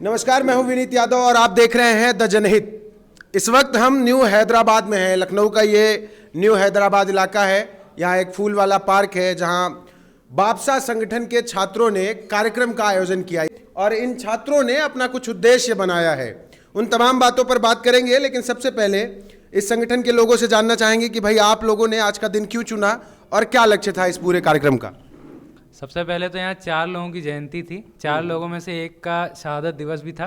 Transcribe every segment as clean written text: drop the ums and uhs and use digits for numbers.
नमस्कार, मैं हूं विनीत यादव और आप देख रहे हैं द जनहित। इस वक्त हम न्यू हैदराबाद में हैं। लखनऊ का ये न्यू हैदराबाद इलाका है। यहाँ एक फूल वाला पार्क है जहाँ बापसा संगठन के छात्रों ने कार्यक्रम का आयोजन किया और इन छात्रों ने अपना कुछ उद्देश्य बनाया है। उन तमाम बातों पर बात करेंगे, लेकिन सबसे पहले इस संगठन के लोगों से जानना चाहेंगे कि भाई आप लोगों ने आज का दिन क्यों चुना और क्या लक्ष्य था इस पूरे कार्यक्रम का। सबसे पहले तो यहाँ 4 लोगों की जयंती थी। 4 लोगों में से एक का शहादत दिवस भी था,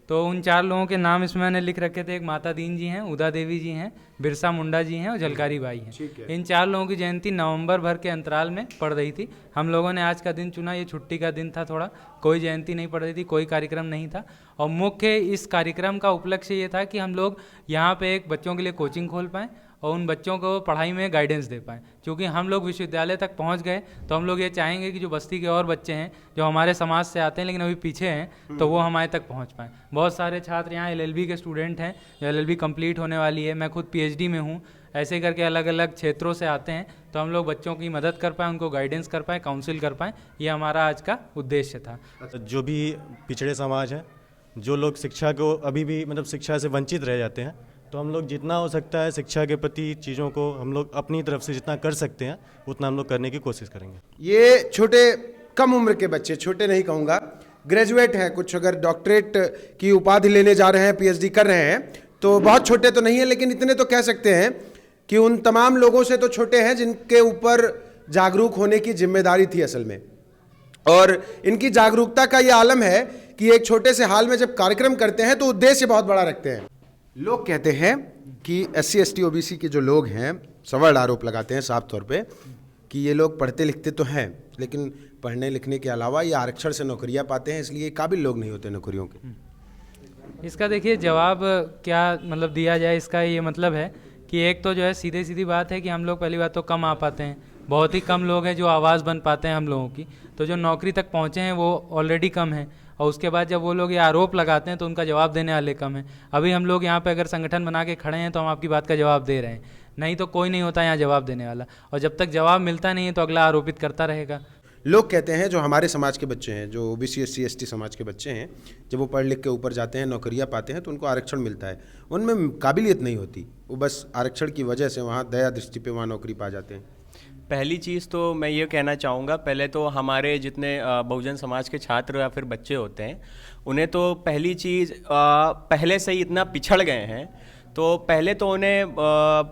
तो उन 4 लोगों के नाम इसमें मैंने लिख रखे थे। एक माता दीन जी हैं, उदा देवी जी हैं, बिरसा मुंडा जी हैं और झलकारी बाई हैं। इन 4 लोगों की जयंती नवंबर भर के अंतराल में पड़ रही थी। हम लोगों ने आज का दिन चुना, ये छुट्टी का दिन था, थोड़ा कोई जयंती नहीं पड़ रही थी, कोई कार्यक्रम नहीं था। और मुख्य इस कार्यक्रम का उपलक्ष्य ये था कि हम लोग यहाँ पे एक बच्चों के लिए कोचिंग खोल पाएँ और उन बच्चों को पढ़ाई में गाइडेंस दे पाएँ। क्योंकि हम लोग विश्वविद्यालय तक पहुँच गए तो हम लोग ये चाहेंगे कि जो बस्ती के और बच्चे हैं जो हमारे समाज से आते हैं लेकिन अभी पीछे हैं, तो वो हमारे तक पहुँच पाएँ। बहुत सारे छात्र यहाँ LLB के स्टूडेंट हैं जो LLB कंप्लीट होने वाली है। मैं खुद PhD में हूँ। ऐसे करके अलग अलग क्षेत्रों से आते हैं, तो हम लोग बच्चों की मदद कर पाएँ, उनको गाइडेंस कर पाएँ, काउंसिल कर पाएँ। ये हमारा आज का उद्देश्य था। जो भी पिछड़े समाज हैं, जो लोग शिक्षा को अभी भी शिक्षा से वंचित रह जाते हैं, तो हम लोग जितना हो सकता है शिक्षा के प्रति चीज़ों को हम लोग अपनी तरफ से जितना कर सकते हैं उतना हम लोग करने की कोशिश करेंगे। ये छोटे कम उम्र के बच्चे, छोटे नहीं कहूँगा, ग्रेजुएट हैं, कुछ अगर डॉक्टरेट की उपाधि लेने जा रहे हैं, PhD कर रहे हैं, तो बहुत छोटे तो नहीं है, लेकिन इतने तो कह सकते हैं कि उन तमाम लोगों से तो छोटे हैं जिनके ऊपर जागरूक होने की जिम्मेदारी थी असल में। और इनकी जागरूकता का ये आलम है कि एक छोटे से हाल में जब कार्यक्रम करते हैं तो उद्देश्य बहुत बड़ा रखते हैं। लोग कहते हैं कि SC ST OBC के जो लोग हैं सवर्ण आरोप लगाते हैं साफ तौर पे कि ये लोग पढ़ते लिखते तो हैं, लेकिन पढ़ने लिखने के अलावा ये आरक्षण से नौकरियां पाते हैं, इसलिए काबिल लोग नहीं होते नौकरियों के। इसका देखिए जवाब क्या दिया जाए। इसका ये मतलब है कि एक तो जो है सीधी सीधी बात है कि हम लोग पहली बात तो कम आ पाते हैं, बहुत ही कम लोग हैं जो आवाज़ बन पाते हैं हम लोगों की। तो जो नौकरी तक पहुँचे हैं वो ऑलरेडी कम है, और उसके बाद जब वो लोग ये आरोप लगाते हैं तो उनका जवाब देने वाले कम हैं। अभी हम लोग यहाँ पे अगर संगठन बना के खड़े हैं तो हम आपकी बात का जवाब दे रहे हैं, नहीं तो कोई नहीं होता यहाँ जवाब देने वाला। और जब तक जवाब मिलता नहीं है तो अगला आरोपित करता रहेगा। लोग कहते हैं जो हमारे समाज के बच्चे हैं, जो OBC SC ST समाज के बच्चे हैं, जब वो पढ़ लिख के ऊपर जाते हैं, नौकरियां पाते हैं तो उनको आरक्षण मिलता है, उनमें काबिलियत नहीं होती, वो बस आरक्षण की वजह से वहाँ दया दृष्टि पे वहाँ नौकरी पा जाते हैं। पहली चीज़ तो मैं ये कहना चाहूँगा, पहले तो हमारे जितने बहुजन समाज के छात्र या फिर बच्चे होते हैं, उन्हें तो पहली चीज़ पहले से ही इतना पिछड़ गए हैं, तो पहले तो उन्हें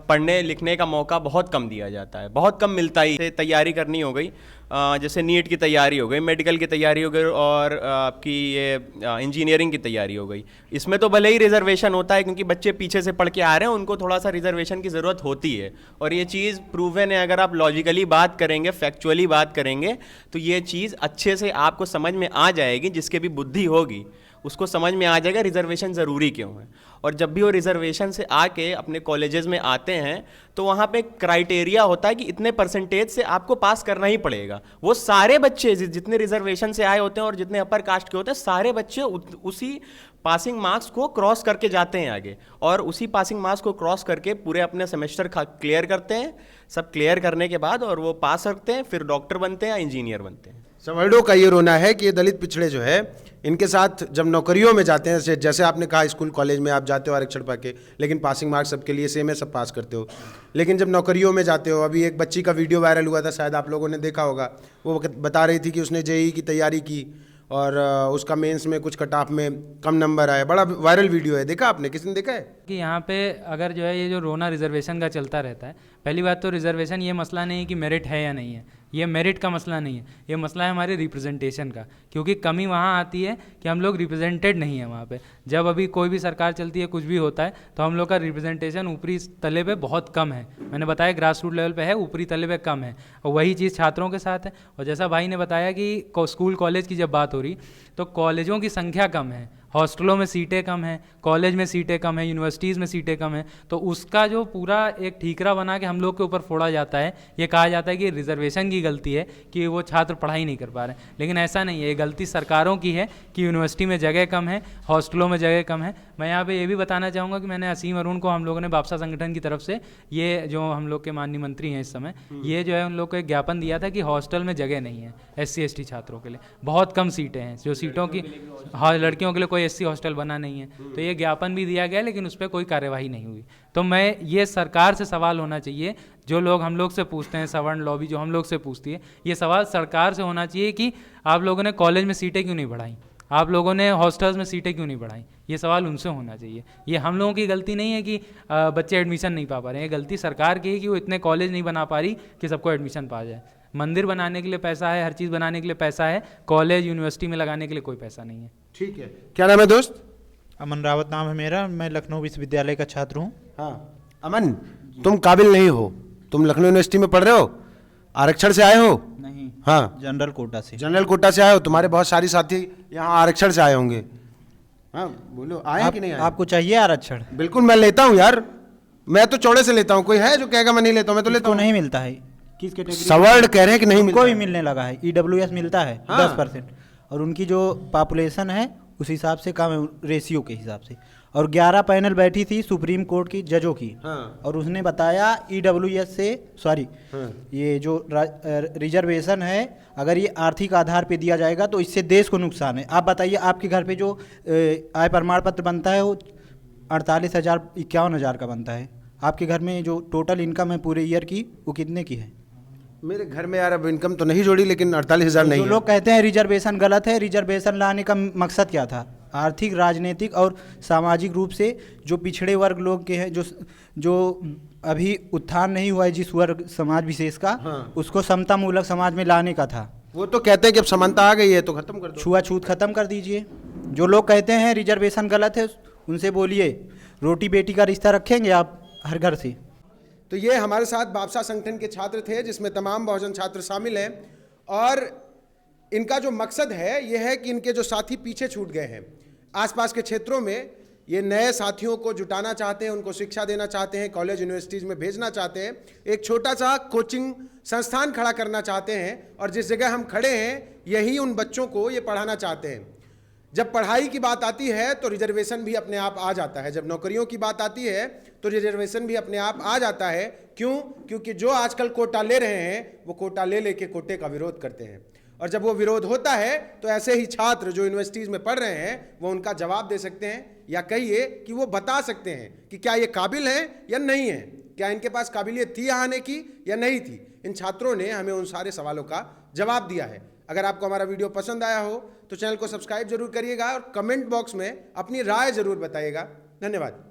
पढ़ने लिखने का मौका बहुत कम दिया जाता है, बहुत कम मिलता ही। तैयारी करनी हो गई, जैसे नीट की तैयारी हो गई, मेडिकल की तैयारी हो गई और आपकी ये इंजीनियरिंग की तैयारी हो गई। इसमें तो भले ही रिजर्वेशन होता है क्योंकि बच्चे पीछे से पढ़ के आ रहे हैं, उनको थोड़ा सा रिजर्वेशन की ज़रूरत होती है। और ये चीज़ प्रूवन है, अगर आप लॉजिकली बात करेंगे, फैक्चुअली बात करेंगे, तो ये चीज़ अच्छे से आपको समझ में आ जाएगी। जिसके भी बुद्धि होगी उसको समझ में आ जाएगा रिजर्वेशन ज़रूरी क्यों है। और जब भी वो रिजर्वेशन से आके अपने कॉलेजेस में आते हैं तो वहाँ पे क्राइटेरिया होता है कि इतने परसेंटेज से आपको पास करना ही पड़ेगा। वो सारे बच्चे जितने रिजर्वेशन से आए होते हैं और जितने अपर कास्ट के होते हैं, सारे बच्चे उसी पासिंग मार्क्स को क्रॉस करके जाते हैं आगे, और उसी पासिंग मार्क्स को क्रॉस करके पूरे अपने सेमेस्टर क्लियर करते हैं। सब क्लियर करने के बाद और वो पास करते हैं, फिर डॉक्टर बनते हैं या इंजीनियर बनते हैं। सवर्णों का ये रोना है कि ये दलित पिछड़े जो है, इनके साथ जब नौकरियों में जाते हैं, जैसे आपने कहा स्कूल कॉलेज में आप जाते हो आरक्षण पाके, लेकिन पासिंग मार्क्स सबके लिए सेम है, सब पास करते हो, लेकिन जब नौकरियों में जाते हो, अभी एक बच्ची का वीडियो वायरल हुआ था, शायद आप लोगों ने देखा होगा, वो बता रही थी कि उसने JEE की तैयारी की और उसका मेंस में कुछ कट ऑफ में कम नंबर आए। बड़ा वायरल वीडियो है, देखा आपने? किसी ने देखा है? कि यहाँ पे अगर जो है ये जो रोना रिजर्वेशन का चलता रहता है, पहली बात तो रिजर्वेशन ये मसला नहीं है कि मेरिट है या नहीं है, ये मेरिट का मसला नहीं है, ये मसला है हमारे रिप्रेजेंटेशन का। क्योंकि कमी वहाँ आती है कि हम लोग रिप्रेजेंटेड नहीं है वहाँ पे। जब अभी कोई भी सरकार चलती है, कुछ भी होता है, तो हम लोग का रिप्रेजेंटेशन ऊपरी तले पे बहुत कम है। मैंने बताया ग्रास रूट लेवल पे है, ऊपरी तले पे कम है, और वही चीज़ छात्रों के साथ है। और जैसा भाई ने बताया कि स्कूल कॉलेज की जब बात हो रही, तो कॉलेजों की संख्या कम है, हॉस्टलों में सीटें कम हैं, कॉलेज में सीटें कम हैं, यूनिवर्सिटीज़ में सीटें कम हैं, तो उसका जो पूरा एक ठीकरा बना के हम लोग के ऊपर फोड़ा जाता है। ये कहा जाता है कि रिजर्वेशन की गलती है कि वो छात्र पढ़ाई नहीं कर पा रहे हैं, लेकिन ऐसा नहीं है। ये गलती सरकारों की है कि यूनिवर्सिटी में जगह कम है, हॉस्टलों में जगह कम है। मैं यहाँ पे ये भी बताना चाहूँगा कि मैंने असीम अरुण को, हम लोगों ने बापसा संगठन की तरफ से, ये जो हम लोग के माननीय मंत्री हैं इस समय, ये जो है उन लोग को एक ज्ञापन दिया था कि हॉस्टल में जगह नहीं है SC ST छात्रों के लिए, बहुत कम सीटें हैं। जो सीटों की, हाँ, लड़कियों के लिए कोई एससी हॉस्टल बना नहीं है। तो ये ज्ञापन भी दिया गया लेकिन उस पर कोई कार्यवाही नहीं हुई। तो मैं ये सरकार से सवाल होना चाहिए, जो लोग हम लोग से पूछते हैं, सवर्ण लॉबी जो हम लोग से पूछती है, ये सवाल सरकार से होना चाहिए कि आप लोगों ने कॉलेज में सीटें क्यों नहीं बढ़ाई, आप लोगों ने हॉस्टल्स में सीटें क्यों नहीं बढ़ाई। ये सवाल उनसे होना चाहिए। ये हम लोगों की गलती नहीं है कि बच्चे एडमिशन नहीं पा रहे हैं, ये गलती सरकार की है कि वो इतने कॉलेज नहीं बना पा रही कि सबको एडमिशन पा जाए। मंदिर बनाने के लिए पैसा है, हर चीज़ बनाने के लिए पैसा है, कॉलेज यूनिवर्सिटी में लगाने के लिए कोई पैसा नहीं है। ठीक है, क्या नाम है दोस्त? अमन रावत नाम है मेरा, मैं लखनऊ विश्वविद्यालय का छात्र हूँ। हाँ अमन, तुम काबिल नहीं हो, तुम लखनऊ यूनिवर्सिटी में पढ़ रहे हो, आरक्षण से आए हो? नहीं, हाँ, जनरल कोटा से। जनरल कोटा से आए हो, तुम्हारे बहुत सारी साथी यहाँ आरक्षण से आए होंगे। हाँ बोलो, आए हैं कि नहीं आए? आपको चाहिए आरक्षण? बिल्कुल मैं लेता हूँ यार, मैं तो चौड़े से लेता हूँ। कोई है जो कहेगा मैं नहीं लेता हूँ? मैं तो लेता तो हूँ। नहीं मिलता है। किस कैटेगरी? सवर्ण कह रहे हैं कि नहीं मिलता उनको भी है। मिलने लगा है, EWS मिलता है हाँ। 10%, और उनकी जो पॉपुलेशन है उस हिसाब से कम है, रेशियो के हिसाब से। और 11 पैनल बैठी थी सुप्रीम कोर्ट की जजों की, हाँ। और उसने बताया EWS से, सॉरी, हाँ। ये जो रिजर्वेशन है अगर ये आर्थिक आधार पे दिया जाएगा तो इससे देश को नुकसान है। आप बताइए, आपके घर पे जो आय प्रमाण पत्र बनता है वो 48,000-51,000 का बनता है। आपके घर में जो टोटल इनकम है पूरे ईयर की वो कितने की है? मेरे घर में यार अब इनकम तो नहीं जोड़ी, लेकिन 48,000 नहीं जो है। लोग कहते हैं रिजर्वेशन गलत है, रिजर्वेशन लाने का मकसद क्या था? आर्थिक, राजनीतिक और सामाजिक रूप से जो पिछड़े वर्ग लोग के हैं, जो अभी उत्थान नहीं हुआ है जिस वर्ग समाज विशेष का, हाँ। उसको समता मूलक समाज में लाने का था। वो तो कहते हैं कि अब समानता आ गई है तो खत्म कर दो। छुआछूत खत्म कर दीजिए। जो लोग कहते हैं रिजर्वेशन गलत है उनसे बोलिए, रोटी बेटी का रिश्ता रखेंगे आप हर घर से। तो ये हमारे साथ बापसा संगठन के छात्र थे, जिसमें तमाम बहुजन छात्र शामिल हैं, और इनका जो मकसद है ये है कि इनके जो साथी पीछे छूट गए हैं आसपास के क्षेत्रों में, ये नए साथियों को जुटाना चाहते हैं, उनको शिक्षा देना चाहते हैं, कॉलेज यूनिवर्सिटीज़ में भेजना चाहते हैं, एक छोटा सा कोचिंग संस्थान खड़ा करना चाहते हैं, और जिस जगह हम खड़े हैं यही उन बच्चों को ये पढ़ाना चाहते हैं। जब पढ़ाई की बात आती है तो रिजर्वेशन भी अपने आप आ जाता है, जब नौकरियों की बात आती है तो रिजर्वेशन भी अपने आप आ जाता है। क्यों? क्योंकि जो आजकल कोटा ले रहे हैं वो कोटा ले लेके कोटे का विरोध करते हैं, और जब वो विरोध होता है तो ऐसे ही छात्र जो यूनिवर्सिटीज़ में पढ़ रहे हैं वो उनका जवाब दे सकते हैं, या कहिए कि वो बता सकते हैं कि क्या ये काबिल हैं या नहीं है, क्या इनके पास काबिलियत थी यहाँ आने की या नहीं थी। इन छात्रों ने हमें उन सारे सवालों का जवाब दिया है। अगर आपको हमारा वीडियो पसंद आया हो तो चैनल को सब्सक्राइब जरूर करिएगा और कमेंट बॉक्स में अपनी राय जरूर बताइएगा। धन्यवाद।